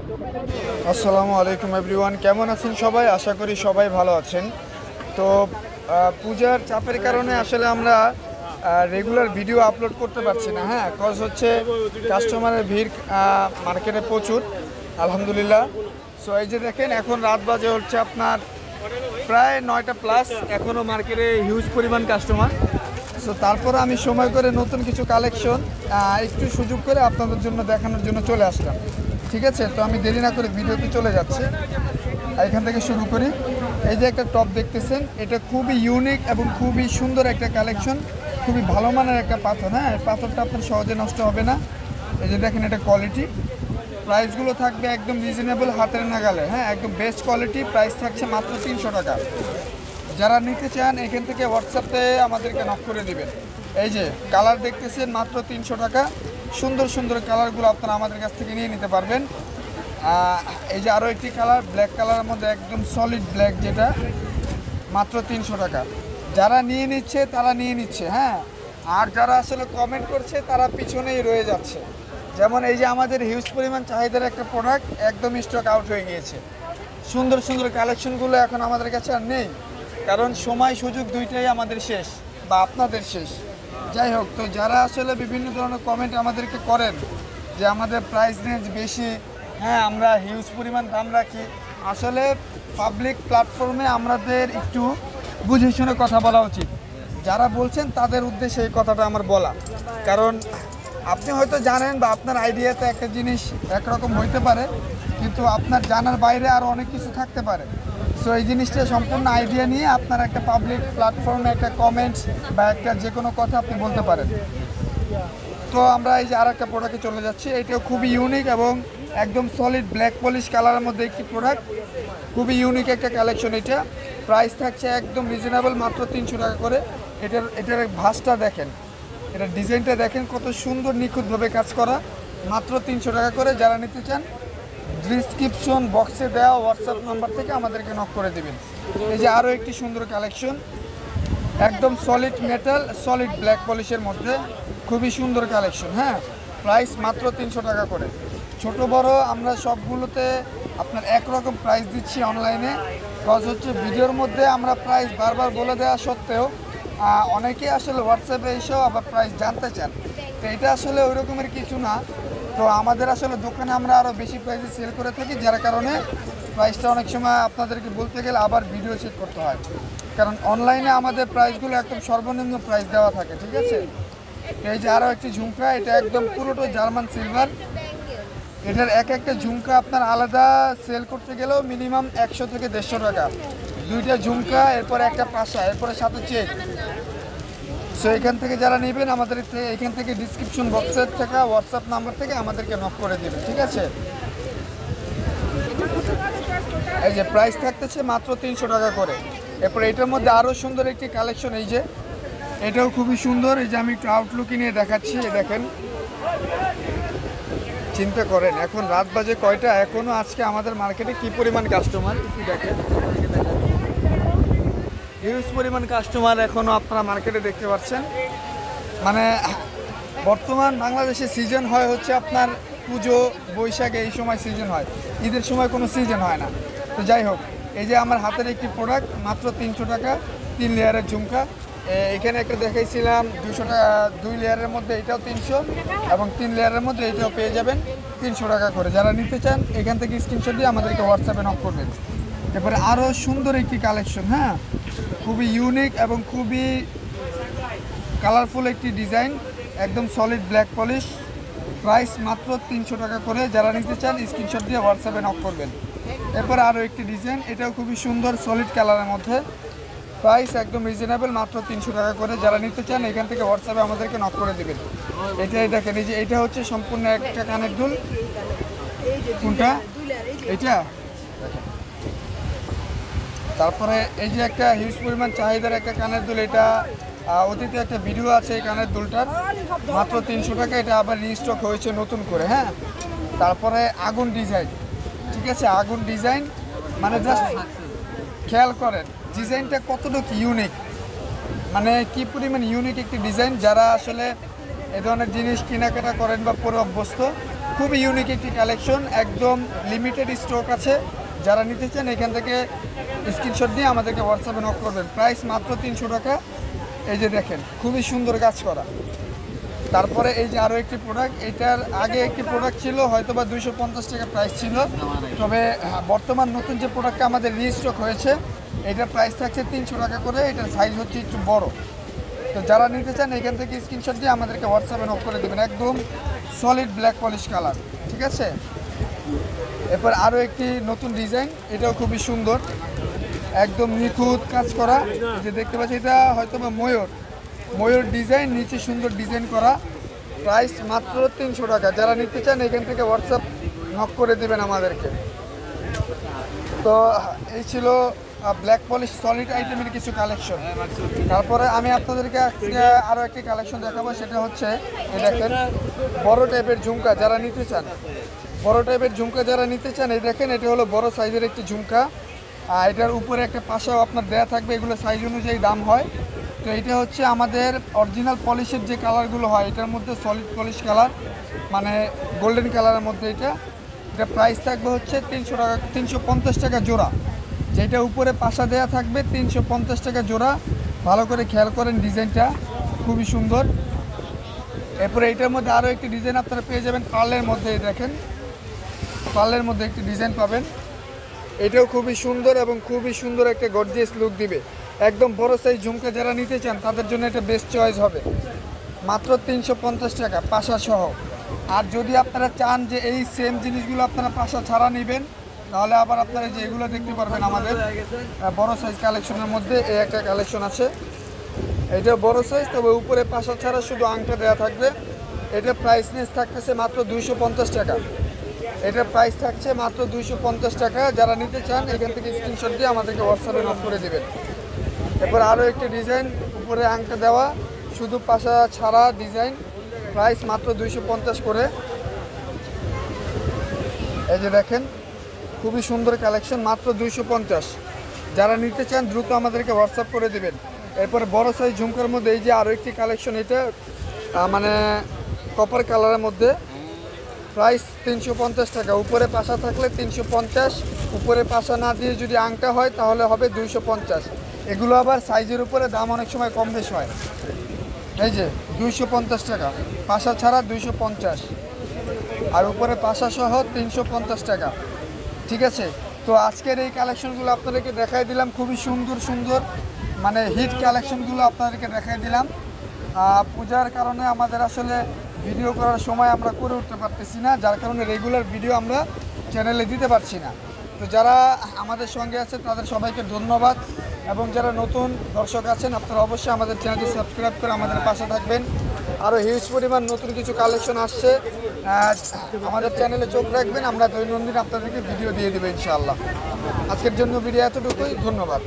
আসসালামু আলাইকুম এভরিওয়ান, কেমন আছেন সবাই? আশা করি সবাই ভালো আছেন। তো পূজার চাপের কারণে আসলে আমরা রেগুলার ভিডিও আপলোড করতে পারছি না। হ্যাঁ, কজ হচ্ছে কাস্টমারের ভিড় মার্কেটে প্রচুর, আলহামদুলিল্লাহ। সো এই যে দেখেন, এখন রাত বাজে হচ্ছে আপনার প্রায় 9টা প্লাস, এখনও মার্কেটে হিউজ পরিমাণ কাস্টমার। সো তারপরে আমি সময় করে নতুন কিছু কালেকশন একটু সুযোগ করে আপনাদের জন্য দেখানোর জন্য চলে আসলাম। ঠিক আছে, তো আমি দেরি না করে ভিডিওতে চলে যাচ্ছি। এখান থেকে শুরু করি। এই যে একটা টপ দেখতেছেন, এটা খুবই ইউনিক এবং খুবই সুন্দর একটা কালেকশন, খুবই ভালো মানের একটা পাথর। হ্যাঁ, পাথরটা আপনার সহজে নষ্ট হবে না। এই যে দেখেন, এটা কোয়ালিটি। প্রাইসগুলো থাকবে একদম রিজনেবল, হাতের নাগালে। হ্যাঁ, একদম বেস্ট কোয়ালিটি। প্রাইস থাকছে মাত্র 300 টাকা। যারা নিতে চান এখান থেকে হোয়াটসঅ্যাপে আমাদেরকে নক করে দিবেন। এই যে কালার দেখতেছেন, মাত্র 300 টাকা। সুন্দর সুন্দর কালারগুলো আপনারা আমাদের কাছ থেকে নিয়ে নিতে পারবেন। এই যে আরও একটি কালার, ব্ল্যাক কালারের মধ্যে একদম সলিড ব্ল্যাক, যেটা মাত্র 300 টাকা। যারা নিয়ে নিচ্ছে তারা নিয়ে নিচ্ছে। হ্যাঁ, আর যারা আসলে কমেন্ট করছে তারা পিছনেই রয়ে যাচ্ছে। যেমন এই যে আমাদের হিউজ পরিমাণ চাহিদার একটা প্রোডাক্ট একদম স্টক আউট হয়ে গিয়েছে। সুন্দর সুন্দর কালেকশনগুলো এখন আমাদের কাছে আর নেই, কারণ সময় সুযোগ দুইটাই আমাদের শেষ, বা আপনাদের শেষ। যাই হোক, তো যারা আসলে বিভিন্ন ধরনের কমেন্ট আমাদেরকে করেন যে আমাদের প্রাইস রেঞ্জ বেশি, হ্যাঁ আমরা হিউজ পরিমাণ দাম রাখি, আসলে পাবলিক প্ল্যাটফর্মে আমাদের একটু বুঝে শুনে কথা বলা উচিত। যারা বলছেন তাদের উদ্দেশ্যে এই কথাটা আমার বলা, কারণ আপনি হয়তো জানেন বা আপনার আইডিয়াতে একটা জিনিস একরকম হইতে পারে, কিন্তু আপনার জানার বাইরে আরও অনেক কিছু থাকতে পারে। সো এই জিনিসটা সম্পূর্ণ আইডিয়া নিয়ে আপনার একটা পাবলিক প্ল্যাটফর্মে একটা কমেন্টস বা একটা যে কোনো কথা আপনি বলতে পারেন। তো আমরা এই যে আর একটা প্রোডাক্টে চলে যাচ্ছি। এটাও খুবই ইউনিক এবং একদম সলিড ব্ল্যাক পলিশ কালারের মধ্যে একটি প্রোডাক্ট, খুবই ইউনিক একটা কালেকশন। এটা প্রাইস থাকছে একদম রিজনেবল, মাত্র 300 টাকা করে। এটার ভাঁজটা দেখেন, এটার ডিজাইনটা দেখেন, কত সুন্দর নিখুঁতভাবে কাজ করা। মাত্র 300 টাকা করে। যারা নিতে চান ডিসক্রিপশন বক্সে দেওয়া হোয়াটসঅ্যাপ নাম্বার থেকে আমাদেরকে নক করে দেবেন। এই যে আরও একটি সুন্দর কালেকশন, একদম সলিড মেটাল, সলিড ব্ল্যাক পলিশের মধ্যে খুবই সুন্দর কালেকশন। হ্যাঁ, প্রাইস মাত্র 300 টাকা করে। ছোট বড় আমরা সবগুলোতে আপনার একরকম প্রাইস দিচ্ছি অনলাইনে। কজ হচ্ছে ভিডিওর মধ্যে আমরা প্রাইস বারবার বলে দেওয়া সত্ত্বেও অনেকেই আসলে হোয়াটসঅ্যাপে এসেও আবার প্রাইস জানতে চান। তো এটা আসলে ওই রকমের কিছু না। তো আমাদের আসলে দোকানে আমরা আরও বেশি প্রাইসে সেল করে থাকি, যার কারণে প্রাইসটা অনেক সময় আপনাদেরকে বলতে গেলে আবার ভিডিও চেক করতে হয়, কারণ অনলাইনে আমাদের প্রাইসগুলো একদম সর্বনিম্ন প্রাইস দেওয়া থাকে। ঠিক আছে, এই যে আরও একটি ঝুমকা, এটা একদম পুরোটা জার্মান সিলভার। এটার এক একটা ঝুমকা আপনার আলাদা সেল করতে গেলেও মিনিমাম 100 থেকে 150 টাকা। দুইটা ঝুমকা, এরপরে একটা পাশা, এরপরে সাথে চেক। সো এখান থেকে যারা নেবেন আমাদের এখান থেকে ডিসক্রিপশন বক্সের থেকে হোয়াটসঅ্যাপ নাম্বার থেকে আমাদেরকে নক করে দেবেন। ঠিক আছে, এই যে প্রাইস থাকতেছে মাত্র 300 টাকা করে। এরপরে এটার মধ্যে আরও সুন্দর একটি কালেকশন, এই যে এটাও খুবই সুন্দর। এই যে আমি একটু আউটলুকে নিয়ে দেখাচ্ছি, দেখেন। চিন্তা করেন এখন রাত বাজে কয়টা, এখনও আজকে আমাদের মার্কেটে কি পরিমাণ কাস্টমার, একটু দেখেন। হিউজ পরিমাণ কাস্টমার এখনও আপনারা মার্কেটে দেখতে পাচ্ছেন। মানে বর্তমান বাংলাদেশে সিজন হয় হচ্ছে আপনার পুজো, বৈশাখে, এই সময় সিজন হয়, ঈদের সময় কোনো সিজন হয় না। তো যাই হোক, এই যে আমার হাতের একটি প্রোডাক্ট, মাত্র 300 টাকা, 3 লেয়ারের ঝুমকা। এখানে একটা দেখাইছিলাম 200 টাকা, 2 লেয়ারের মধ্যে এটাও 300, এবং 3 লেয়ারের মধ্যে এটাও পেয়ে যাবেন 300 টাকা করে। যারা নিতে চান এখান থেকে স্ক্রিনশট দিয়ে আমাদেরকে হোয়াটসঅ্যাপে নক করবেন। এরপরে আরও সুন্দর একটি কালেকশন, হ্যাঁ খুবই ইউনিক এবং খুবই কালারফুল একটি ডিজাইন, একদম সলিড ব্ল্যাক পলিশ। প্রাইস মাত্র 300 টাকা করে। যারা নিতে চান স্ক্রিনশট দিয়ে হোয়াটসঅ্যাপে নক করবেন। এরপরে আরও একটি ডিজাইন, এটাও খুবই সুন্দর সলিড কালারের মধ্যে। প্রাইস একদম রিজনেবল, মাত্র 300 টাকা করে। যারা নিতে চান এখান থেকে হোয়াটসঅ্যাপে আমাদেরকে নক করে দেবেন। এটাই দেখেন, এই যে এটা হচ্ছে সম্পূর্ণ একটা কানের দুল। কোনটা? এটা। তারপরে এই যে একটা হিউজ পরিমাণ চাহিদার একটা কানের দুল, এটা অতীতে একটা ভিডিও আছে এই কানের দুলটার, মাত্র 300 টাকা। এটা আবার রিস্টক হয়েছে নতুন করে। হ্যাঁ, তারপরে আগুন ডিজাইন। ঠিক আছে, আগুন ডিজাইন মানে জাস্ট খেয়াল করেন ডিজাইনটা কতটুকু ইউনিক, মানে কি পরিমাণ ইউনিক একটি ডিজাইন। যারা আসলে এ ধরনের জিনিস কেনাকাটা করেন বা পরে অভ্যস্ত, খুবই ইউনিক একটি কালেকশন, একদম লিমিটেড স্টক আছে। যারা নিতে চান এখান থেকে স্ক্রিনশট দিয়ে আমাদেরকে হোয়াটসঅ্যাপে নক করবেন। প্রাইস মাত্র 300 টাকা। এই যে দেখেন খুবই সুন্দর কাজ করা। তারপরে এই যে আরও একটি প্রোডাক্ট, এটার আগে একটি প্রোডাক্ট ছিল হয়তো বা 250 টাকা প্রাইস ছিল, তবে বর্তমান নতুন যে প্রোডাক্টটা আমাদের রিস্টক হয়েছে এটার প্রাইস থাকছে 300 টাকা করে। এটার সাইজ হচ্ছে একটু বড়। তো যারা নিতে চান এখান থেকে স্ক্রিনশট দিয়ে আমাদেরকে হোয়াটসঅ্যাপে নক করে দেবেন। একদম সলিড ব্ল্যাক পলিশ কালার, ঠিক আছে। এরপর আরও একটি নতুন ডিজাইন, এটাও খুবই সুন্দর, একদম নিখুঁত কাজ করা। যে দেখতে পাচ্ছি এটা হয়তো বা ময়ূর ডিজাইন, নিচে সুন্দর ডিজাইন করা। প্রাইস মাত্র 300 টাকা। যারা নিতে চান এখান থেকে হোয়াটসঅ্যাপ নক করে দেবেন আমাদেরকে। তো এই ছিল ব্ল্যাক পলিশ সলিড আইটেমের কিছু কালেকশন। তারপরে আমি আপনাদেরকে আজকে আরও একটি কালেকশন দেখাবো, সেটা হচ্ছে এই দেখেন বড় টাইপের ঝুমকা। যারা নিতে চান বড় টাইপের ঝুমকা যারা নিতে চান, এই দেখেন এটা হলো বড় সাইজের একটি ঝুমকা। এটার উপরে একটা পাশাও আপনার দেয়া থাকবে, এগুলো সাইজ অনুযায়ী দাম হয়। তো এটা হচ্ছে আমাদের অরিজিনাল পলিশের যে কালারগুলো হয় এটার মধ্যে সলিড পলিশ কালার, মানে গোল্ডেন কালারের মধ্যে এটা প্রাইস থাকবে হচ্ছে 300 টাকা, 350 টাকা জোড়া। যেটা উপরে পাশা দেয়া থাকবে 350 টাকা জোড়া। ভালো করে খেয়াল করেন, ডিজাইনটা খুবই সুন্দর। এরপরে এটার মধ্যে আরও একটি ডিজাইন আপনারা পেয়ে যাবেন পার্লের মধ্যে। দেখেন পার্লের মধ্যে একটি ডিজাইন পাবেন, এটাও খুবই সুন্দর এবং খুবই সুন্দর একটা গর্জিয়াস লুক দিবে। একদম বড় সাইজ ঝুমকা যারা নিতে চান তাদের জন্য এটা বেস্ট চয়েস হবে। মাত্র 350 টাকা পাশা সহ। আর যদি আপনারা চান যে এই সেম জিনিসগুলো আপনারা পাশা ছাড়া নেবেন, তাহলে আবার আপনারা যে এগুলো দেখতে পারবেন আমাদের বড় সাইজ কালেকশনের মধ্যে এই একটা কালেকশন আছে। এটা বড় সাইজ, তবে উপরে পাশা ছাড়া শুধু আংটা দেওয়া থাকবে। এটা প্রাইসনেস থাকতেছে মাত্র 250 টাকা। এটা প্রাইস থাকছে মাত্র 250 টাকা। যারা নিতে চান এখান থেকে স্ক্রিনশট দিয়ে আমাদেরকে হোয়াটসঅ্যাপে নক করে দেবেন। এরপর আরও একটি ডিজাইন, উপরে আংটা দেওয়া, শুধু পাশা ছাড়া ডিজাইন, প্রাইস মাত্র 250 করে। এই যে দেখেন খুবই সুন্দর কালেকশন, মাত্র 250। যারা নিতে চান দ্রুত আমাদেরকে হোয়াটসঅ্যাপ করে দেবেন। এরপরে বড় সাইজ ঝুমকার মধ্যে এই যে আরও একটি কালেকশন, এটা মানে কপার কালারের মধ্যে, প্রাইস 350 টাকা। উপরে পাশা থাকলে 350, উপরে পাশা না দিয়ে যদি আংটা হয় তাহলে হবে 250। এগুলো আবার সাইজের উপরে দাম অনেক সময় কম বেশ হয়। এই যে 250 টাকা, পাশা ছাড়া 250, আর উপরে পাশা সহ 350 টাকা, ঠিক আছে। তো আজকের এই কালেকশনগুলো আপনাদেরকে দেখাই দিলাম, খুবই সুন্দর সুন্দর মানে হিট কালেকশনগুলো আপনাদেরকে দেখাই দিলাম। পূজার কারণে আমাদের আসলে ভিডিও করার সময় আমরা করে উঠতে পারতেছি না, যার কারণে রেগুলার ভিডিও আমরা চ্যানেলে দিতে পারছি না। তো যারা আমাদের সঙ্গে আছে তাদের সবাইকে ধন্যবাদ, এবং যারা নতুন দর্শক আছেন আপনারা অবশ্যই আমাদের চ্যানেলটি সাবস্ক্রাইব করে আমাদের পাশে থাকবেন। আরও হিউজ পরিমাণ নতুন কিছু কালেকশন আসছে, আমাদের চ্যানেলে চোখ রাখবেন। আমরা দৈনন্দিন আপনাদেরকে ভিডিও দিয়ে দেবো ইনশাআল্লাহ। আজকের জন্য ভিডিও এতটুকুই, ধন্যবাদ।